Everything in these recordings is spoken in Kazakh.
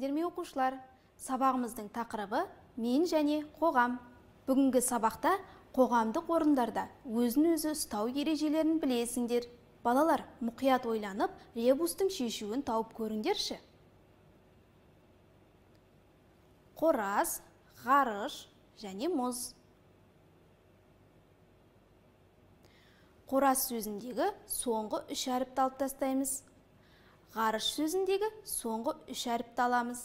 Дерме оқушылар, сабағымыздың тақырыбы мен және қоғам. Бүгінгі сабақта қоғамдық орындарда өзін-өзі ұстау ережелерін білесіңдер. Балалар, мұқият ойланып, ребустың шешуін тауып көріңдерші. Қораз, ғарыш және мұз. Қораз сөзіндегі соңғы үш әріпті алып тастаймыз. Ғарыш сөзіндегі соңғы үш әріпті аламыз.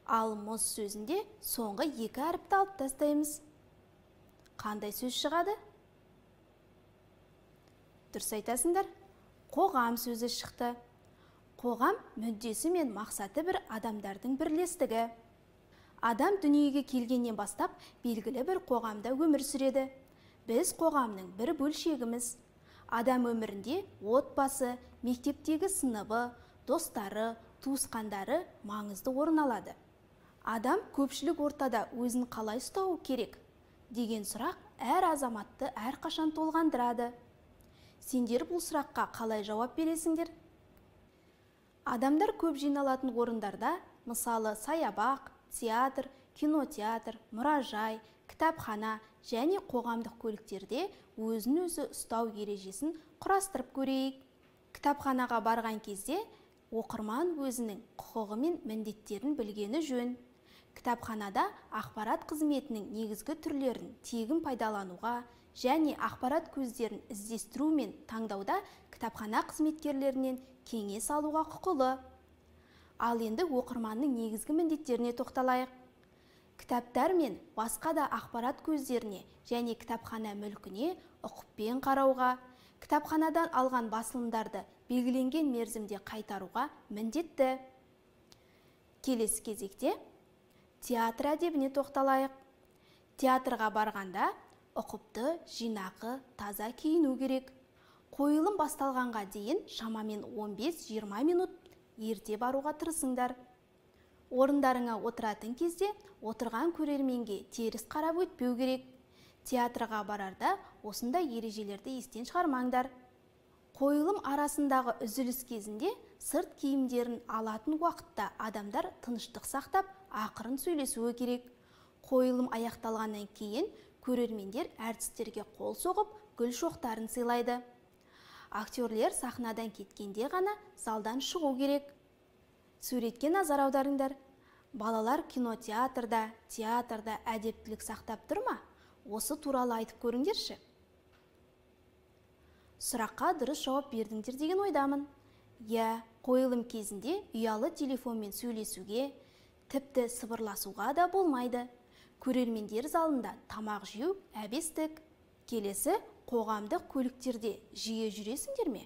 Ал мұз сөзінде соңғы екі әріпті алып тастаймыз. Қандай сөз шығады? Дұрыс айтасыңдар. Қоғам сөзі шықты. Қоғам мүддесі мен мақсаты бір адамдардың бірлестігі. Адам дүниеге келгеннен бастап белгілі бір қоғамда өмір сүреді. Біз қоғамның бір бөлшегіміз. Адам өмірінде отбасы, мектептегі сыныбы, достары, туысқандары маңызды орын алады. Адам көпшілік ортада өзін қалай ұстауы керек деген сұрақ әр азаматты әрқашан толғандырады. Сендер бұл сұраққа қалай жауап бересіңдер? Адамдар көп жиналатын орындарда, мысалы саябақ, театр, кинотеатр, мұражай, кітапхана және қоғамдық көліктерде өзін-өзі ұстау ережесін құрастырып көрейік. Кітапханаға барған кезде оқырман өзінің құқығы мен міндеттерін білгені жөн. Кітапханада ақпарат қызметінің негізгі түрлерін тегін пайдалануға және ақпарат көздерін іздестіру мен таңдауда кітапхана қызметкерлерінен кеңес алуға құқылы. Ал енді оқырманның негізгі міндеттеріне тоқталайық. Кітаптар мен басқа да ақпарат көздеріне және кітапхана мүлкіне ұқыппен қарауға, кітапханадан алған басылымдарды белгіленген мерзімде қайтаруға міндетті. Келесі кезекте театр әдебіне тоқталайық. Театрға барғанда ұқыпты, жинақы, таза киіну керек. Қойылым басталғанға дейін шамамен 15-20 минут ерте баруға тырысыңдар. Орындарыңа отыратын кезде отырған көрерменге теріс қарап өтпеу керек. Театрға барарда осындай ережелерді естен шығармаңдар. Қойылым арасындағы үзіліс кезінде сырт киімдерін алатын уақытта адамдар тыныштық сақтап, ақырын сөйлесуі керек. Қойылым аяқталғаннан кейін көрермендер әртістерге қол соғып, гүл шоқтарын сыйлайды. Актерлер сахнадан кеткенде ғана залдан шығу керек. Суретке назар аударыңдар. Балалар кинотеатрда, театрда әдептілік сақтап тұр ма? Осы туралы айтып көріңдерші. Сұраққа дұрыс жауап бердіңдер деген ойдамын. Қойылым кезінде ұялы телефонмен сөйлесуге, тіпті сыбырласуға да болмайды. Көрермендер залында тамақ жеу әбестік. Келесі, қоғамдық көліктерде жиі жүресіңдер ме?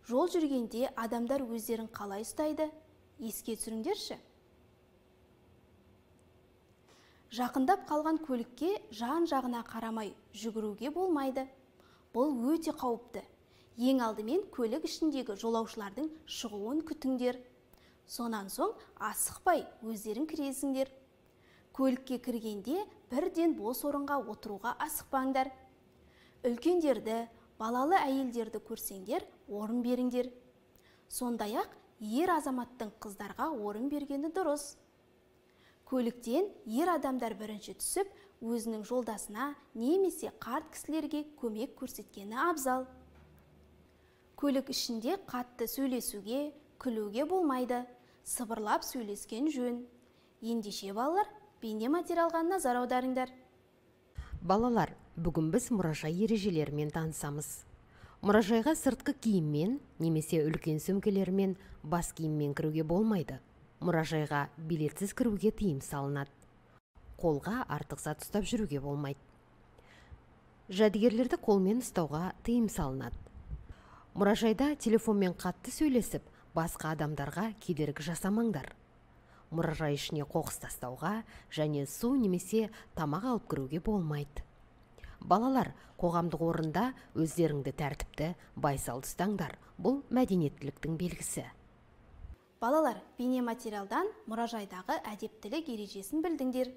Жол жүргенде адамдар өздерін қалай ұстайды? Еске түсіріңдерші. Жақындап қалған көлікке жан-жағына қарамай жүгіруге болмайды. Бұл өте қауіпті. Ең алдымен көлік ішіндегі жолаушылардың шығуын күтіңдер. Сонан соң асықпай өздерің кіресіңдер. Көлікке кіргенде бірден бос орынға отыруға асықпаңдар. Үлкендерді, балалы әйелдерді көрсеңдер, орын беріңдер. Сондай-ақ ер азаматтың қыздарға орын бергені дұрыс. Көліктен ер адамдар бірінші түсіп, өзінің жолдасына немесе қарт кісілерге көмек көрсеткені абзал. Көлік ішінде қатты сөйлесуге, күлуге болмайды. Сыбырлап сөйлескен жөн. Ендеше балалар, бейне материалға назар аударыңдар. Балалар, бүгін біз мұражай ережелерімен танысамыз. Мұражайға сыртқы киіммен немесе үлкен сөмкелермен, бас киіммен кіруге болмайды. Мұражайға билетсіз кіруге тыйым салынады. Қолға артық зат ұстап жүруге болмайды. Жәдігерлерді қолмен ұстауға тыйым салынады. Мұражайда телефонмен қатты сөйлесіп, басқа адамдарға кедергі жасамаңдар. Мұражай ішіне қоқыс тастауға және су немесе тамақ алып кіруге болмайды. Балалар, қоғамдық орында өздеріңді тәртіпті, байсал ұстаңдар. Бұл мәдениеттіліктің белгісі. Балалар, бейне материалдан мұражайдағы әдептілік ережесін білдіңдер.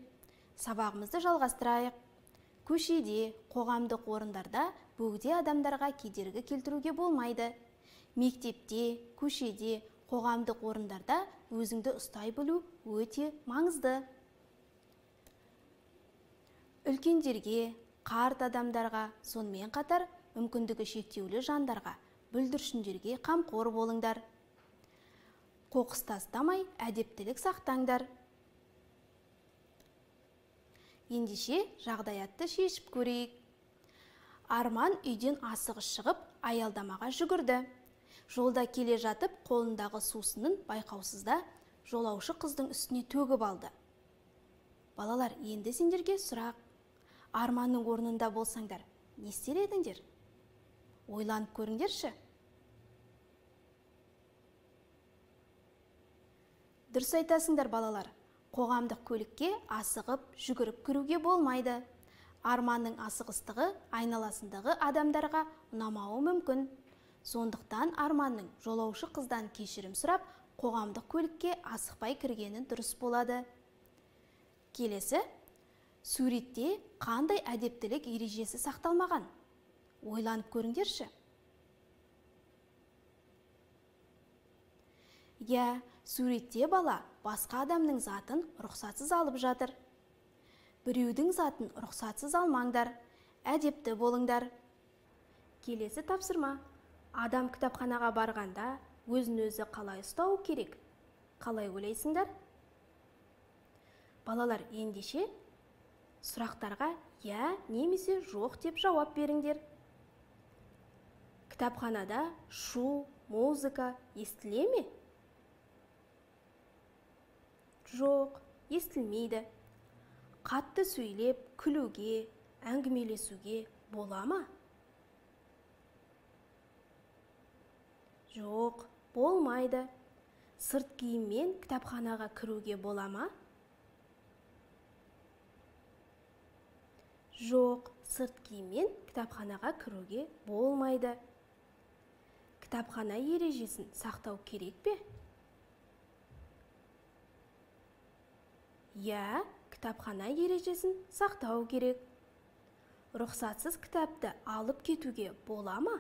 Сабағымызды жалғастырайық. Көшеде, қоғамдық орындарда бөгде адамдарға кедергі келтіруге болмайды. Мектепте, көшеде, қоғамдық орындарда өзіңді ұстай білу өте маңызды. Үлкендерге, қарт адамдарға, сонымен қатар мүмкіндігі шектеулі жандарға, бүлдіршіндерге қамқор болыңдар. Қоқыс тастамай, әдептілік сақтаңдар. Ендеше жағдаятты шешіп көрейік. Арман үйден асығыс шығып, аялдамаға жүгірді. Жолда келе жатып, қолындағы сусынын байқаусызда жолаушы қыздың үстіне төгіп алды. Балалар, енді сендерге сұрақ. Арманның орнында болсаңдар, не істер едіңдер? Ойланып көріңдерші. Дұрыс айтасыңдар, балалар. Қоғамдық көлікке асығып, жүгіріп кіруге болмайды. Арманның асығыстығы айналасындағы адамдарға ұнамауы мүмкін. Сондықтан Арманның жолаушы қыздан кешірім сұрап, қоғамдық көлікке асықпай кіргені дұрыс болады. Келесі, суретте қандай әдептілік ережесі сақталмаған? Ойланып көріңдерші. Суретте бала басқа адамның затын рұқсатсыз алып жатыр. Біреудің затын рұқсатсыз алмаңдар, әдепті болыңдар. Келесі тапсырма. Адам кітапханаға барғанда өзін өзі қалай ұстау керек? Қалай ойлайсыңдар? Балалар, ендеше сұрақтарға немесе жоқ деп жауап беріңдер. Кітапханада шу, музыка естіле ме? Жоқ, естілмейді. Қатты сөйлеп, күлуге, әңгімелесуге бола ма? Жоқ, болмайды. Сырт киіммен кітапханаға кіруге бола ма? Жоқ, сырт киіммен кітапханаға кіруге болмайды. Кітапхана ережесін сақтау керек пе? Кітапхана ережесін сақтау керек. Рұқсатсыз кітапты алып кетуге бола ма?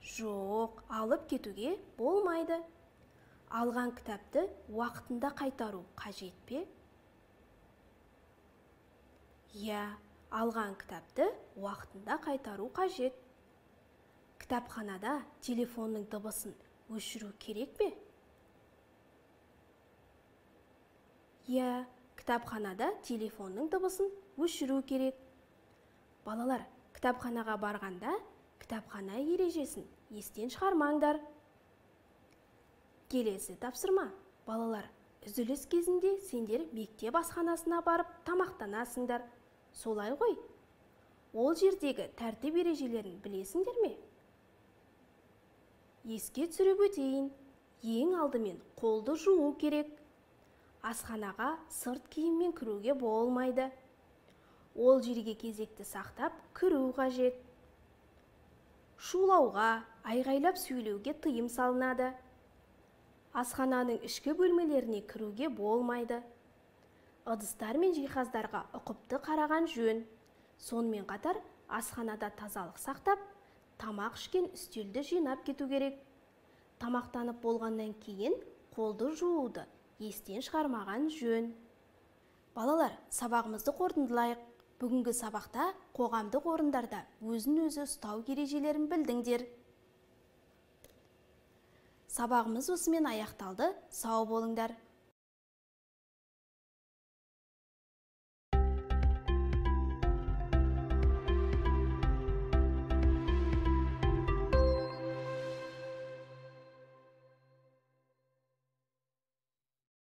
Жоқ, алып кетуге болмайды. Алған кітапты уақытында қайтару қажет пе? Алған кітапты уақытында қайтару қажет. Кітапханада телефонның дыбысын өшіру керек пе? Кітапханада телефонның дыбысын өшіру керек. Балалар, кітапханаға барғанда кітапхана ережесін естен шығармаңдар. Келесі тапсырма. Балалар, үзіліс кезінде сендер мектеп асханасына барып тамақтанасыңдар. Солай ғой? Ол жердегі тәртіп ережелерін білесіңдер ме? Еске түсіріп өтейін. Ең алдымен қолды жуу керек. Асханаға сырт киіммен кіруге болмайды. Ол жерге кезекті сақтап кіру қажет. Шулауға, айғайлап сөйлеуге тыйым салынады. Асхананың ішкі бөлмелеріне кіруге болмайды. Ыдыстар мен жиһаздарға ұқыпты қараған жөн. Сонымен қатар асханада тазалық сақтап, тамақ ішкен үстелді жинап кету керек. Тамақтанып болғаннан кейін қолды жууды естен шығармаған жөн. Балалар, сабағымызды қорытындылайық. Бүгінгі сабақта қоғамдық орындарда өзін-өзі ұстау ережелерін білдіңдер. Сабағымыз осымен аяқталды. Сау болыңдар.